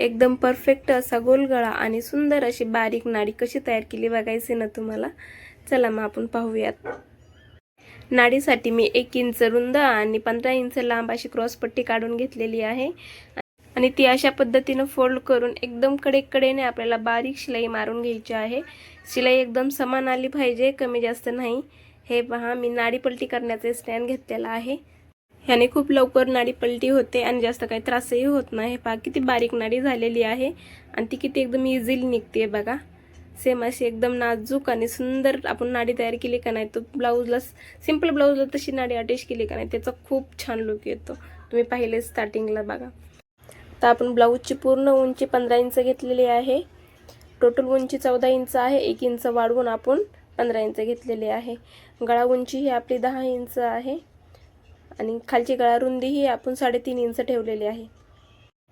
एकदम परफेक्ट असा गोल गळा आणि सुंदर अशी बारीक नाडी कशी तयार केली बघायची ना तुम्हाला. चला मग आपण पाहूयात. नाडीसाठी मी 1 इंच रुंद आणि 15 इंच लांब अशी क्रॉसपट्टी काढून घेतलेली आहे आणि ती अशा पद्धतीने फोल्ड करून एकदम कडेकडेने आपल्याला बारीक शिलाई मारून घ्यायची आहे. शिलाई एकदम समान आली पाहिजे, कमी जास्त नाही. हे पहा, मी नाडी पलटी करण्याचे स्टँड घेतलेला आहे. ह्याने खूप लवकर नाडी पलटी होते आणि जास्त काही त्रासही होत नाही. पहा किती बारीक नाडी झालेली आहे आणि ती किती एकदम इझिली निघते बघा. सेम अशी एकदम नाजूक आणि सुंदर आपण नाडी तयार केली का नाही, तो ब्लाऊजला, सिंपल ब्लाऊजला तशी नाडी अटॅच केली का नाही, त्याचा खूप छान लुक येतो. तुम्ही पाहिले स्टार्टिंगला बघा. तर आपण ब्लाऊजची पूर्ण उंची 15 इंच घेतलेली आहे. टोटल उंची 14 इंच आहे. 1 इंच वाढवून आपण 15 इंच घेतलेली आहे. गळा उंची ही आपली 10 इंच आहे आणि खालची गळा रुंदी ही आपण 3.5 इंच ठेवलेली आहे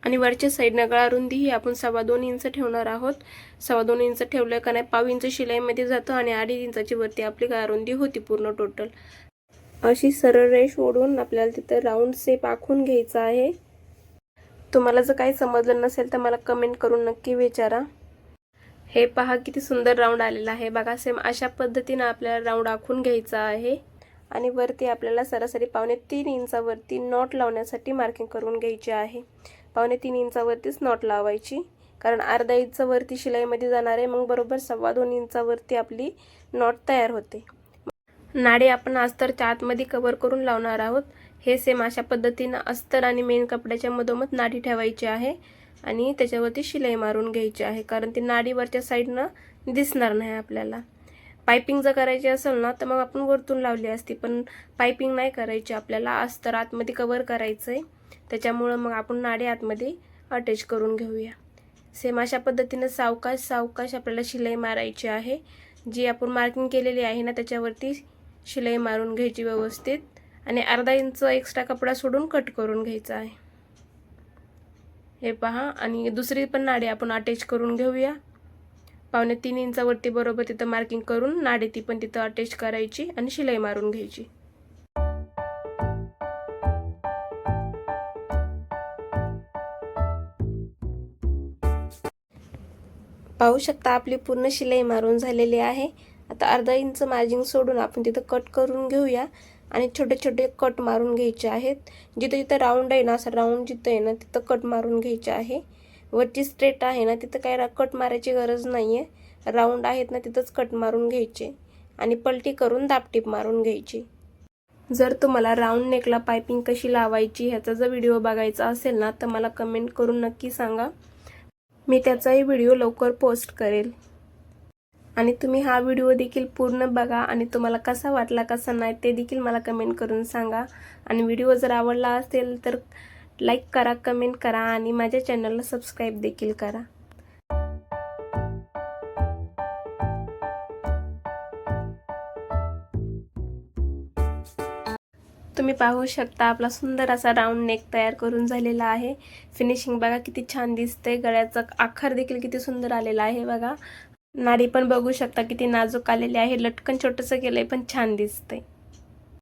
आणि वरच्या साईडनं गळा रुंदी ही आपण 2.25 इंच ठेवणार आहोत. 2.25 इंच ठेवलं का नाही, 1/2 इंच शिलाईमध्ये जातं आणि 2.5 इंचाची वरती आपली गळा रुंदी होती पूर्ण टोटल. अशी सरळ रेष ओढून आपल्याला तिथं राऊंड शेप आखून घ्यायचा आहे. तुम्हाला जर काही समजलं नसेल तर मला कमेंट करून नक्की विचारा. हे पहा किती सुंदर राऊंड आलेला आहे बघा. सेम अशा पद्धतीने आपल्याला राऊंड आखून घ्यायचा आहे आणि वरती आपल्याला सरासरी 2.25 इंचावरती नॉट लावण्यासाठी मार्किंग करून घ्यायची आहे. 2.25 इंचावरतीच नॉट लावायची, कारण अर्धा इंच वरती शिलाईमध्ये जाणार आहे. मग बरोबर 2.25 इंचावरती आपली नॉट तयार होते. नाडी आपण अस्तरच्या आतमध्ये कव्हर करून लावणार आहोत. हे सेम अशा पद्धतीनं अस्तर आणि मेन कपड्याच्या मधोमध नाडी ठेवायची आहे आणि त्याच्यावरती शिलाई मारून घ्यायची आहे, कारण ती नाडीवरच्या साईडनं दिसणार नाही आपल्याला. पायपिंग जर करायची असेल ना तर मग आपण वरतून लावली असती, पण पायपिंग नाही करायची आपल्याला. अस्तर आतमध्ये कव्हर करायचं आहे, त्याच्यामुळं मग आपण नाडी आतमध्ये अटॅच करून घेऊया. सेम अशा पद्धतीनं सावकाश सावकाश आपल्याला शिलाई मारायची आहे. जी आपण मार्किंग केलेली आहे ना त्याच्यावरती शिलाई मारून घ्यायची व्यवस्थित आणि अर्धा इंच एक्स्ट्रा कपडा सोडून कट करून घ्यायचा आहे. हे पहा, आणि दुसरी पण नाडी आपण अटॅच करून घेऊया. 2.25 इंचावरती बरोबर तिथं मार्किंग करून नाडी ती पण तिथं अटॅच करायची आणि शिलाई मारून घ्यायची. पाहू शकता आपली पूर्ण शिलाई मारून झालेली आहे. आता अर्धा इंच मार्जिन सोडून आपण तिथं कट करून घेऊया आणि छोटे छोटे कट मारून घ्यायचे आहेत. जिथं जिथं राऊंड आहे ना, असं राऊंड जिथं आहे ना तिथं कट मारून घ्यायचे आहे. वरची स्ट्रेट आहे ना तिथं काही कट मारायची गरज नाही आहे. राऊंड आहेत ना तिथंच कट मारून घ्यायचे आणि पलटी करून दाबटीप मारून घ्यायची. जर तुम्हाला राऊंड नेकला पायपिंग कशी लावायची ह्याचा जर व्हिडिओ बघायचा असेल ना तर मला कमेंट करून नक्की सांगा. मी त्याचाही व्हिडिओ लवकर पोस्ट करेल. आणि तुम्ही हा व्हिडिओ देखील पूर्ण बघा आणि तुम्हाला कसा वाटला कसा नाही ते देखील मला कमेंट करून सांगा. आणि व्हिडिओ जर आवडला असेल तर लाईक करा, कमेंट करा आणि माझ्या चॅनलला सबस्क्राईब देखील करा. तुम्ही पाहू शकता आपला सुंदर असा राऊंड नेक तयार करून झालेला आहे. फिनिशिंग बघा किती छान दिसते. गळ्याचा आकार देखील किती सुंदर आलेला आहे बघा. नाडी पण बघू शकता किती नाजूक आलेली आहे. लटकन छोटंसं केलंय पण छान दिसतंय.